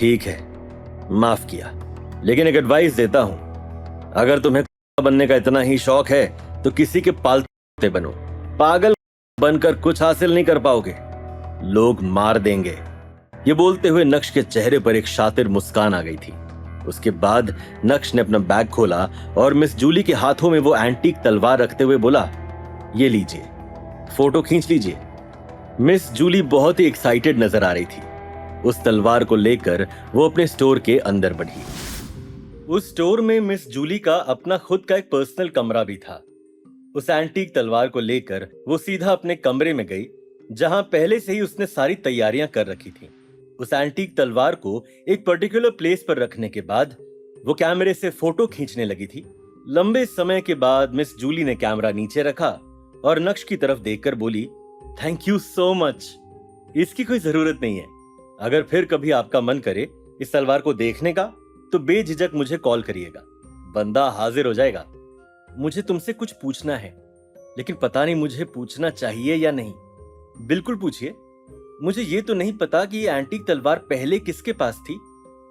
ठीक है, माफ किया, लेकिन एक एडवाइस देता हूं, अगर तुम्हें बनने का इतना ही शौक है तो किसी के पालतू बनो। पागल बनकर कुछ हासिल नहीं कर पाओगे, लोग मार देंगे। ये बोलते हुए नक्श के चेहरे पर एक शातिर मुस्कान आ गई थी। उसके बाद नक्श ने अपना बैग खोला और मिस जूली के हाथों में वो एंटीक तलवार रखते हुए बोला, ये लीजिए, फोटो खींच लीजिए। मिस जूली बहुत ही एक्साइटेड नजर आ रही थी। उस तलवार को लेकर वो अपने स्टोर के अंदर बढ़ी। उस स्टोर में मिस जूली का अपना खुद का एक पर्सनल कमरा भी था। उस एंटीक तलवार को लेकर वो सीधा अपने कमरे में गई, जहां पहले से ही उसने सारी तैयारियां कर रखी थी। उस एंटीक तलवार को एक पर्टिकुलर प्लेस पर रखने के बाद वो कैमरे से फोटो खींचने लगी थी। लंबे समय के बाद मिस जूली ने कैमरा नीचे रखा और नक्श की तरफ देखकर बोली, थैंक यू सो मच, इसकी कोई जरूरत नहीं है। अगर फिर कभी आपका मन करे इस तलवार को देखने का तो बेझिझक मुझे कॉल करिएगा, बंदा हाजिर हो जाएगा। मुझे तुमसे कुछ पूछना है, लेकिन पता नहीं मुझे पूछना चाहिए या नहीं। बिल्कुल पूछिए। मुझे ये तो नहीं पता कि ये एंटीक तलवार पहले किसके पास थी,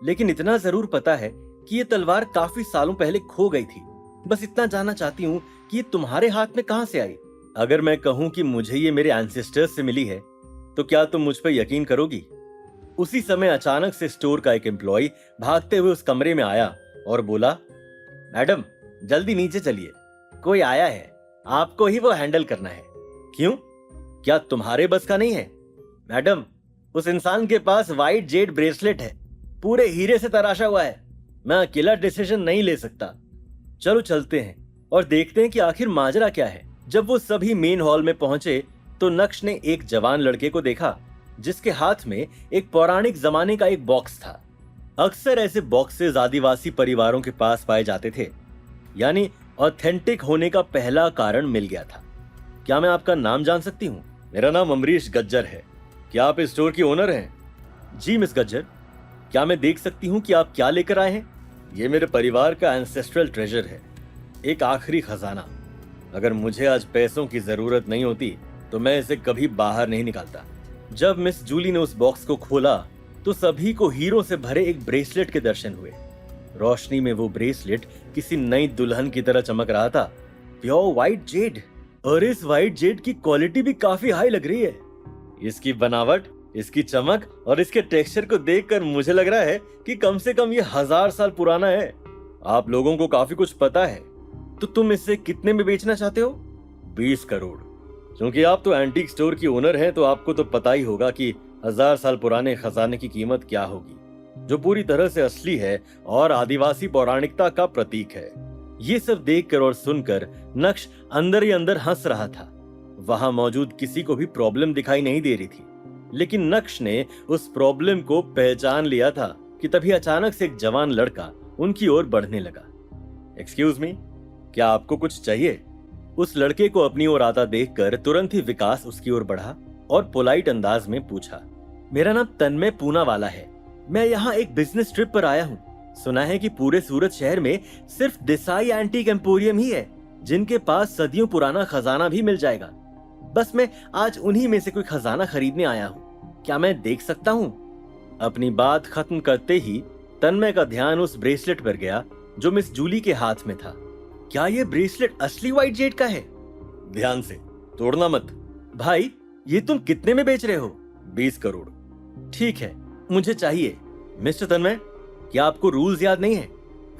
लेकिन इतना जरूर पता है कि ये तलवार काफी सालों पहले खो गई थी। बस इतना जानना चाहती हूँ कि ये तुम्हारे हाथ में कहां से आई। अगर मैं कहूं कि मुझे ये मेरे एंसेस्टर्स से मिली है तो क्या तुम मुझ पर यकीन करोगी? उसी समय अचानक से स्टोर का एक एम्प्लॉय भागते हुए उस कमरे में आया और बोला, मैडम जल्दी नीचे चलिए, कोई आया है, आपको ही वो हैंडल करना है। क्यों, क्या तुम्हारे बस का नहीं है? मैडम, उस इंसान के पास व्हाइट जेड ब्रेसलेट है, पूरे हीरे से तराशा हुआ है। मैं अकेला डिसीजन नहीं ले सकता। चलो चलते हैं और देखते हैं कि आखिर माजरा क्या है। जब वो सभी मेन हॉल में पहुंचे तो नक्श ने एक जवान लड़के को देखा जिसके हाथ में एक पौराणिक जमाने का एक बॉक्स था। अक्सर ऐसे बॉक्सेस आदिवासी परिवारों के पास पाए जाते थे, यानी ऑथेंटिक होने का पहला कारण मिल गया था। क्या मैं आपका नाम जान सकती हूँ? मेरा नाम अमरीश गज्जर है। क्या आप इस स्टोर की ओनर हैं? जी मिस गज्जर। क्या मैं देख सकती हूँ कि आप क्या लेकर आए हैं? ये मेरे परिवार का एंसेस्ट्रल ट्रेजर है, एक आखिरी खजाना। अगर मुझे आज पैसों की जरूरत नहीं होती तो मैं इसे कभी बाहर नहीं निकालता। जब मिस जूली ने उस बॉक्स को खोला तो सभी को हीरों से भरे एक ब्रेसलेट के दर्शन हुए। रोशनी में वो ब्रेसलेट किसी नई दुल्हन की तरह चमक रहा था। प्योर व्हाइट जेड, और इस व्हाइट जेड की क्वालिटी भी काफी हाई लग रही है। इसकी बनावट, इसकी चमक और इसके टेक्सचर को देखकर मुझे लग रहा है कि कम से कम ये 1000 साल पुराना है। आप लोगों को काफी कुछ पता है, तो तुम इसे कितने में बेचना चाहते हो? 20 करोड़। क्योंकि आप तो एंटीक स्टोर की ओनर हैं तो आपको तो पता ही होगा कि 1000 साल पुराने खजाने की कीमत क्या होगी, जो पूरी तरह से असली है और आदिवासी पौराणिकता का प्रतीक है। ये सब देखकर और सुनकर नक्श अंदर ही अंदर हंस रहा था। वहां मौजूद किसी को भी प्रॉब्लम दिखाई नहीं दे रही थी, लेकिन नक्श ने उस प्रॉब्लम को पहचान लिया था कि तभी अचानक से एक जवान लड़का उनकी ओर बढ़ने लगा। एक्सक्यूज मी, क्या आपको कुछ चाहिए? उस लड़के को अपनी ओर आता देखकर तुरंत ही विकास उसकी ओर बढ़ा और पोलाइट अंदाज में पूछा, मेरा नाम तन्मय पूनावाला है। मैं यहाँ एक बिजनेस ट्रिप पर आया हूँ। सुना है कि पूरे सूरत शहर में सिर्फ देसाई एंटीक एम्पोरियम ही है जिनके पास सदियों पुराना खजाना भी मिल जाएगा। बस मैं आज उन्हीं में से कोई खजाना खरीदने आया हूँ। क्या मैं देख सकता हूँ? अपनी बात खत्म करते ही तन्मय का ध्यान उस ब्रेसलेट पर गया जो मिस जूली के हाथ में था। क्या ये ब्रेसलेट असली व्हाइट जेड का है? ध्यान से, तोड़ना मत। भाई, ये तुम कितने में बेच रहे हो? 20 करोड़। ठीक है, मुझे चाहिए। मिस्टर तन्मय, क्या आपको रूल्स याद नहीं है?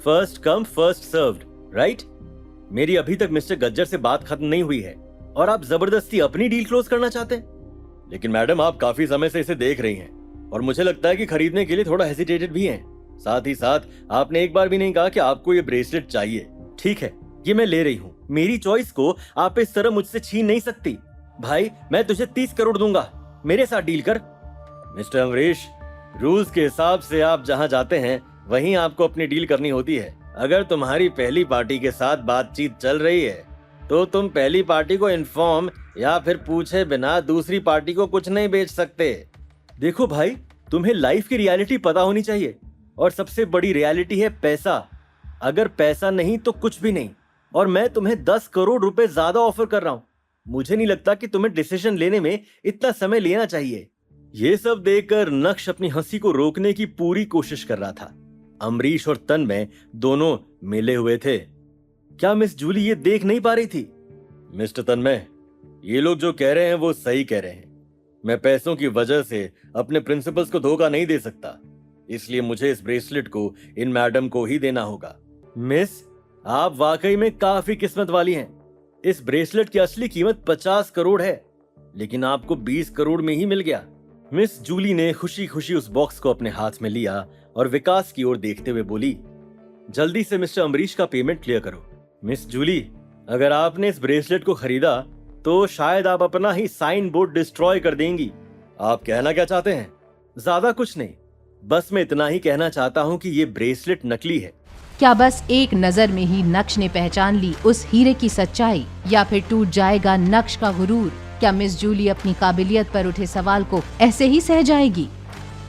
First come first served, right? मेरी अभी तक मिस्टर गज्जर से बात खत्म नहीं हुई है और आप जबरदस्ती अपनी डील क्लोज करना चाहते हैं। लेकिन मैडम, आप काफी समय से इसे देख रही हैं और मुझे लगता है कि खरीदने के लिए थोड़ा हेजिटेटेड भी हैं। साथ ही साथ आपने एक बार भी नहीं कहा कि आपको ये ब्रेसलेट चाहिए। ठीक है, ये मैं ले रही हूँ। मेरी चॉइस को आप इस तरह मुझसे छीन नहीं सकती। भाई, मैं तुझे 30 करोड़ दूंगा, मेरे साथ डील कर। मिस्टर अमरीश, रूल्स के हिसाब से आप जहाँ जाते हैं वहीं आपको अपनी डील करनी होती है। अगर तुम्हारी पहली पार्टी के साथ बातचीत चल रही है तो तुम पहली पार्टी को इन्फॉर्म या फिर पूछे बिना दूसरी पार्टी को कुछ नहीं बेच सकते। देखो भाई, तुम्हें लाइफ की रियलिटी पता होनी चाहिए, और सबसे बड़ी रियलिटी है पैसा। अगर पैसा नहीं तो कुछ भी नहीं, और मैं तुम्हें 10 करोड़ रुपए ज्यादा ऑफर कर रहा हूं। मुझे नहीं लगता कि तुम्हें डिसीजन लेने में इतना समय लेना चाहिए। ये सब देखकर नक्श अपनी हंसी को रोकने की पूरी कोशिश कर रहा था। अमरीश और तन्मय दोनों मिले हुए थे। क्या मिस जूली ये देख नहीं पा रही थी? मिस्टर तन्मय, ये लोग जो कह रहे हैं वो सही कह रहे हैं। मैं पैसों की वजह से अपने प्रिंसिपल्स को धोखा नहीं दे सकता, इसलिए मुझे इस ब्रेसलेट को इन मैडम को ही देना होगा। मिस, आप वाकई में काफी किस्मत वाली हैं। इस ब्रेसलेट की असली कीमत 50 करोड़ है, लेकिन आपको 20 करोड़ में ही मिल गया। मिस जूली ने खुशी खुशी उस बॉक्स को अपने हाथ में लिया और विकास की ओर देखते हुए बोली, जल्दी से मिस्टर अमरीश का पेमेंट क्लियर करो। मिस जूली, अगर आपने इस ब्रेसलेट को खरीदा तो शायद आप अपना ही साइन बोर्ड डिस्ट्रॉय कर देंगी। आप कहना क्या चाहते हैं? ज्यादा कुछ नहीं, बस मैं इतना ही कहना चाहता हूँ कि ये ब्रेसलेट नकली है। क्या बस एक नजर में ही नक्श ने पहचान ली उस हीरे की सच्चाई, या फिर टूट जाएगा नक्श का गुरूर? क्या मिस जूली अपनी काबिलियत पर उठे सवाल को ऐसे ही सह जाएगी?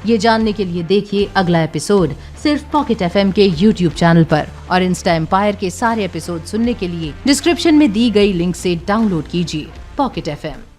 ये जानने के लिए देखिए अगला एपिसोड सिर्फ पॉकेट FM के YouTube चैनल पर, और इंस्टा एम्पायर के सारे एपिसोड सुनने के लिए डिस्क्रिप्शन में दी गई लिंक से डाउनलोड कीजिए पॉकेट FM।